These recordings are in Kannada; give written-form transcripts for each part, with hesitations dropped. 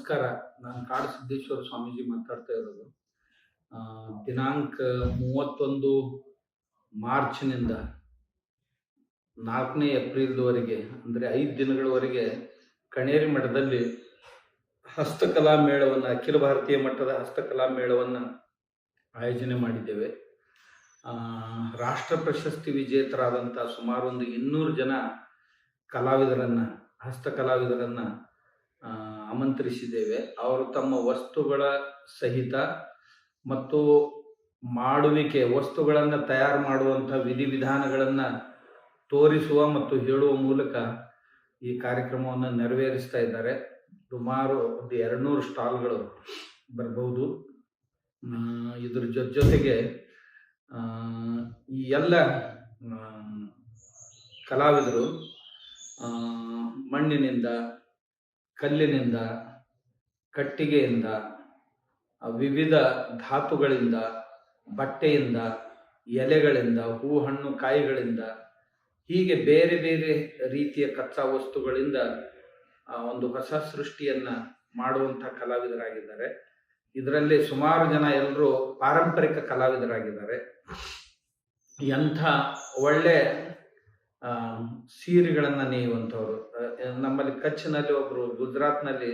ನಮಸ್ಕಾರ. ನಾನು ಕಾಡು ಸಿದ್ದೇಶ್ವರ ಸ್ವಾಮೀಜಿ ಮಾತಾಡ್ತಾ ಇರೋದು. ಆ, ದಿನಾಂಕ 31 ಮಾರ್ಚ್ನಿಂದ 4ನೇ ಏಪ್ರಿಲ್‌ವರೆಗೆ ಅಂದರೆ 5 ದಿನಗಳವರೆಗೆ ಕಣೇರಿ ಮಠದಲ್ಲಿ ಹಸ್ತಕಲಾ ಮೇಳವನ್ನು, ಅಖಿಲ ಭಾರತೀಯ ಮಟ್ಟದ ಹಸ್ತಕಲಾ ಮೇಳವನ್ನು ಆಯೋಜನೆ ಮಾಡಿದ್ದೇವೆ. ರಾಷ್ಟ್ರ ಪ್ರಶಸ್ತಿ ವಿಜೇತರಾದಂಥ ಸುಮಾರು ಒಂದು 200 ಜನ ಕಲಾವಿದರನ್ನು, ಹಸ್ತಕಲಾವಿದರನ್ನು ಆಮಂತ್ರಿಸಿದ್ದೇವೆ. ಅವರು ತಮ್ಮ ವಸ್ತುಗಳ ಸಹಿತ ಮತ್ತು ವಸ್ತುಗಳನ್ನು ತಯಾರು ಮಾಡುವಂಥ ವಿಧಿವಿಧಾನಗಳನ್ನು ತೋರಿಸುವ ಮತ್ತು ಹೇಳುವ ಮೂಲಕ ಈ ಕಾರ್ಯಕ್ರಮವನ್ನು ನೆರವೇರಿಸ್ತಾ ಇದ್ದಾರೆ. ಸುಮಾರು ಒಂದು 200 ಸ್ಟಾಲ್ಗಳು ಬರ್ಬೋದು. ಇದ್ರ ಜೊತೆಗೆ ಈ ಎಲ್ಲ ಕಲಾವಿದರು ಮಣ್ಣಿನಿಂದ, ಕಲ್ಲಿನಿಂದ, ಕಟ್ಟಿಗೆಯಿಂದ, ವಿವಿಧ ಧಾತುಗಳಿಂದ, ಬಟ್ಟೆಯಿಂದ, ಎಲೆಗಳಿಂದ, ಹೂ ಹಣ್ಣು ಕಾಯಿಗಳಿಂದ, ಹೀಗೆ ಬೇರೆ ಬೇರೆ ರೀತಿಯ ಕಚ್ಚಾ ವಸ್ತುಗಳಿಂದ ಒಂದು ಹೊಸ ಸೃಷ್ಟಿಯನ್ನು ಮಾಡುವಂಥ ಕಲಾವಿದರಾಗಿದ್ದಾರೆ. ಇದರಲ್ಲಿ ಸುಮಾರು ಜನ ಎಲ್ಲರೂ ಪಾರಂಪರಿಕ ಕಲಾವಿದರಾಗಿದ್ದಾರೆ. ಎಂಥ ಒಳ್ಳೆ ಸೀರೆಗಳನ್ನು ನೇಯುವಂಥವ್ರು. ನಮ್ಮಲ್ಲಿ ಕಚ್ನಲ್ಲಿ ಒಬ್ಬರು ಗುಜರಾತ್ನಲ್ಲಿ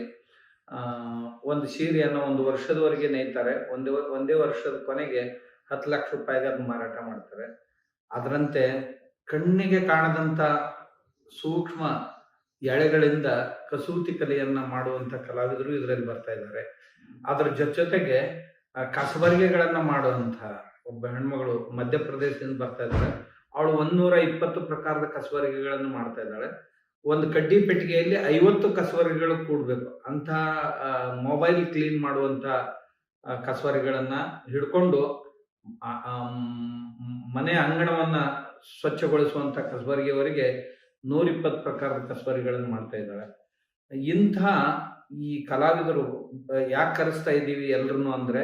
ಒಂದು ಸೀರೆಯನ್ನು 1 ವರ್ಷದವರೆಗೆ ನೇಯ್ತಾರೆ. ಒಂದೇ ವರ್ಷದ ಕೊನೆಗೆ 10 ಲಕ್ಷ ರೂಪಾಯಿಗೆ ಅದನ್ನು ಮಾರಾಟ ಮಾಡ್ತಾರೆ. ಅದರಂತೆ ಕಣ್ಣಿಗೆ ಕಾಣದಂಥ ಸೂಕ್ಷ್ಮ ಎಳೆಗಳಿಂದ ಕಸೂತಿ ಕಲೆಯನ್ನು ಮಾಡುವಂಥ ಕಲಾವಿದರು ಇದರಲ್ಲಿ ಬರ್ತಾ ಇದ್ದಾರೆ. ಅದರ ಜೊತೆಗೆ ಕಸಬರಿಗೆಗಳನ್ನು ಮಾಡುವಂಥ ಒಬ್ಬ ಹೆಣ್ಮಗಳು ಮಧ್ಯಪ್ರದೇಶದಿಂದ ಬರ್ತಾ ಇದ್ದಾಳೆ. ಅವಳು 120 ಪ್ರಕಾರದ ಕಸಬರಿಗೆಗಳನ್ನು ಮಾಡ್ತಾ ಇದ್ದಾಳೆ. ಒಂದು ಕಡ್ಡಿ ಪೆಟ್ಟಿಗೆಯಲ್ಲಿ 50 ಕಸಬರಿಗೆಗಳು ಕೂಡಬೇಕು. ಅಂಥ ಮೊಬೈಲ್ ಕ್ಲೀನ್ ಮಾಡುವಂಥ ಕಸಬರಿಗೆಗಳನ್ನು ಹಿಡ್ಕೊಂಡು ಮನೆ ಅಂಗಣವನ್ನು ಸ್ವಚ್ಛಗೊಳಿಸುವಂಥ ಕಸಬರಿಗೆವರೆಗೆ 120 ಪ್ರಕಾರದ ಕಸಬರಿಗೆಗಳನ್ನು ಮಾಡ್ತಾ ಇದ್ದಾಳೆ. ಇಂಥ ಈ ಕಲಾವಿದರು ಯಾಕೆ ಕರೆಸ್ತಾ ಇದ್ದೀವಿ ಎಲ್ಲರೂ ಅಂದರೆ,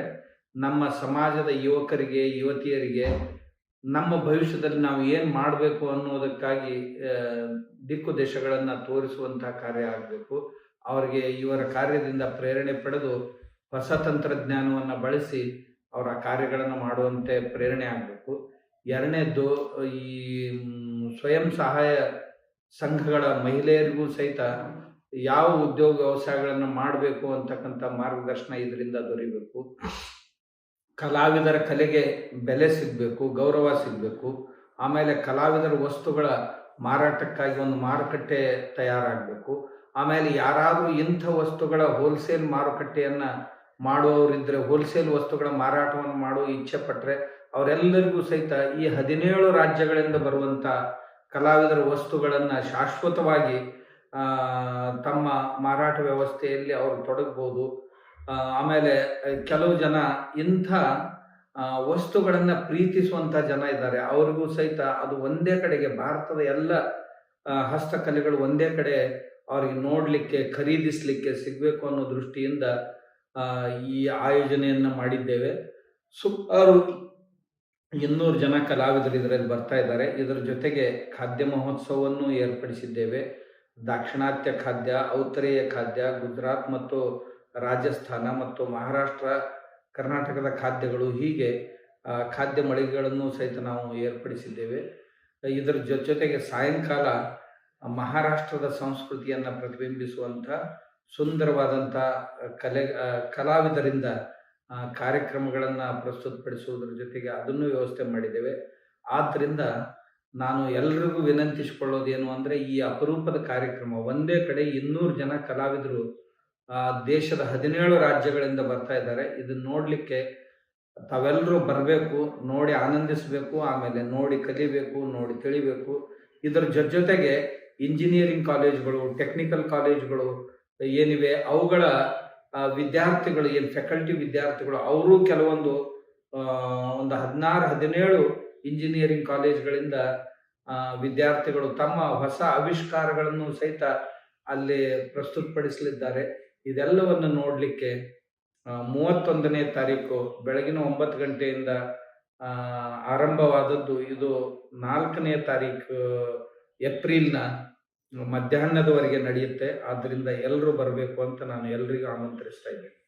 ನಮ್ಮ ಸಮಾಜದ ಯುವಕರಿಗೆ, ಯುವತಿಯರಿಗೆ ನಮ್ಮ ಭವಿಷ್ಯದಲ್ಲಿ ನಾವು ಏನು ಮಾಡಬೇಕು ಅನ್ನೋದಕ್ಕಾಗಿ ದಿಕ್ಕು ದೇಶಗಳನ್ನು ತೋರಿಸುವಂತಹ ಕಾರ್ಯ ಆಗಬೇಕು. ಅವರಿಗೆ ಇವರ ಕಾರ್ಯದಿಂದ ಪ್ರೇರಣೆ ಪಡೆದು ಹೊಸ ತಂತ್ರಜ್ಞಾನವನ್ನು ಬಳಸಿ ಅವರ ಕಾರ್ಯಗಳನ್ನು ಮಾಡುವಂತೆ ಪ್ರೇರಣೆ ಆಗಬೇಕು. ಎರಡನೇದ್ದು, ಈ ಸ್ವಯಂ ಸಹಾಯ ಸಂಘಗಳ ಮಹಿಳೆಯರಿಗೂ ಸಹಿತ ಯಾವ ಉದ್ಯೋಗ ವ್ಯವಸಾಯಗಳನ್ನು ಮಾಡಬೇಕು ಅಂತಕ್ಕಂಥ ಮಾರ್ಗದರ್ಶನ ಇದರಿಂದ ದೊರೀಬೇಕು. ಕಲಾವಿದರ ಕಲೆಗೆ ಬೆಲೆ ಸಿಗಬೇಕು, ಗೌರವ ಸಿಗಬೇಕು. ಆಮೇಲೆ ಕಲಾವಿದರ ವಸ್ತುಗಳ ಮಾರಾಟಕ್ಕಾಗಿ ಒಂದು ಮಾರುಕಟ್ಟೆ ತಯಾರಾಗಬೇಕು. ಆಮೇಲೆ ಯಾರಾದರೂ ಇಂಥ ವಸ್ತುಗಳ ಹೋಲ್ಸೇಲ್ ಮಾರುಕಟ್ಟೆಯನ್ನು ಮಾಡುವವರಿದ್ದರೆ, ಹೋಲ್ಸೇಲ್ ವಸ್ತುಗಳ ಮಾರಾಟವನ್ನು ಮಾಡುವ ಇಚ್ಛೆ ಪಟ್ಟರೆ ಅವರೆಲ್ಲರಿಗೂ ಸಹಿತ ಈ 17 ರಾಜ್ಯಗಳಿಂದ ಬರುವಂಥ ಕಲಾವಿದರ ವಸ್ತುಗಳನ್ನು ಶಾಶ್ವತವಾಗಿ ತಮ್ಮ ಮಾರಾಟ ವ್ಯವಸ್ಥೆಯಲ್ಲಿ ಅವರು ತೊಡಗ್ಬೋದು. ಆಮೇಲೆ ಕೆಲವು ಜನ ಇಂಥ ವಸ್ತುಗಳನ್ನು ಪ್ರೀತಿಸುವಂಥ ಜನ ಇದ್ದಾರೆ. ಅವ್ರಿಗೂ ಸಹಿತ ಅದು ಒಂದೇ ಕಡೆಗೆ, ಭಾರತದ ಎಲ್ಲ ಹಸ್ತಕಲೆಗಳು ಒಂದೇ ಕಡೆ ಅವ್ರಿಗೆ ನೋಡಲಿಕ್ಕೆ, ಖರೀದಿಸಲಿಕ್ಕೆ ಸಿಗಬೇಕು ಅನ್ನೋ ದೃಷ್ಟಿಯಿಂದ ಈ ಆಯೋಜನೆಯನ್ನು ಮಾಡಿದ್ದೇವೆ. ಸುಮಾರು 200 ಜನ ಕಲಾವಿದರು ಇದರಲ್ಲಿ ಬರ್ತಾ ಇದ್ದಾರೆ. ಇದರ ಜೊತೆಗೆ ಖಾದ್ಯ ಮಹೋತ್ಸವವನ್ನು ಏರ್ಪಡಿಸಿದ್ದೇವೆ. ದಾಕ್ಷಿಣಾತ್ಯ ಖಾದ್ಯ, ಔತ್ತರೇಯ ಖಾದ್ಯ, ಗುಜರಾತ್ ಮತ್ತು ರಾಜಸ್ಥಾನ ಮತ್ತು ಮಹಾರಾಷ್ಟ್ರ, ಕರ್ನಾಟಕದ ಖಾದ್ಯಗಳು, ಹೀಗೆ ಖಾದ್ಯ ಮಳಿಗೆಗಳನ್ನು ಸಹಿತ ನಾವು ಏರ್ಪಡಿಸಿದ್ದೇವೆ. ಇದರ ಜೊತೆಗೆ ಸಾಯಂಕಾಲ ಮಹಾರಾಷ್ಟ್ರದ ಸಂಸ್ಕೃತಿಯನ್ನು ಪ್ರತಿಬಿಂಬಿಸುವಂಥ ಸುಂದರವಾದಂಥ ಕಲಾವಿದರಿಂದ ಕಾರ್ಯಕ್ರಮಗಳನ್ನು ಪ್ರಸ್ತುತಪಡಿಸುವುದರ ಜೊತೆಗೆ ಅದನ್ನು ವ್ಯವಸ್ಥೆ ಮಾಡಿದ್ದೇವೆ. ಆದ್ದರಿಂದ ನಾನು ಎಲ್ಲರಿಗೂ ವಿನಂತಿಸಿಕೊಳ್ಳೋದೇನು ಅಂದರೆ, ಈ ಅಪರೂಪದ ಕಾರ್ಯಕ್ರಮ, ಒಂದೇ ಕಡೆ 200 ಜನ ಕಲಾವಿದರು ದೇಶದ 17 ರಾಜ್ಯಗಳಿಂದ ಬರ್ತಾ ಇದ್ದಾರೆ. ಇದನ್ನು ನೋಡಲಿಕ್ಕೆ ತಾವೆಲ್ಲರೂ ಬರಬೇಕು, ನೋಡಿ ಆನಂದಿಸಬೇಕು, ಆಮೇಲೆ ನೋಡಿ ಕಲಿಬೇಕು, ನೋಡಿ ತಿಳಿಬೇಕು. ಇದರ ಜೊತೆಗೆ ಇಂಜಿನಿಯರಿಂಗ್ ಕಾಲೇಜುಗಳು, ಟೆಕ್ನಿಕಲ್ ಕಾಲೇಜುಗಳು ಏನಿವೆ ಅವುಗಳ ವಿದ್ಯಾರ್ಥಿಗಳು, ಏನು ಫ್ಯಾಕಲ್ಟಿ ವಿದ್ಯಾರ್ಥಿಗಳು, ಅವರು ಕೆಲವೊಂದು ಒಂದು 16-17 ಇಂಜಿನಿಯರಿಂಗ್ ಕಾಲೇಜುಗಳಿಂದ ವಿದ್ಯಾರ್ಥಿಗಳು ತಮ್ಮ ಹೊಸ ಆವಿಷ್ಕಾರಗಳನ್ನು ಸಹಿತ ಅಲ್ಲಿ ಪ್ರಸ್ತುತಪಡಿಸಲಿದ್ದಾರೆ. ಇದೆಲ್ಲವನ್ನು ನೋಡಲಿಕ್ಕೆ 31ನೇ ತಾರೀಕು ಬೆಳಗಿನ 9 ಗಂಟೆಯಿಂದ ಆರಂಭವಾದದ್ದು. ಇದು 4ನೇ ತಾರೀಕು ಏಪ್ರಿಲ್ನ ಮಧ್ಯಾಹ್ನದವರೆಗೆ ನಡೆಯುತ್ತೆ. ಆದ್ದರಿಂದ ಎಲ್ಲರೂ ಬರಬೇಕು ಅಂತ ನಾನು ಎಲ್ರಿಗೂ ಆಮಂತ್ರಿಸ್ತಾ ಇದ್ದೀನಿ.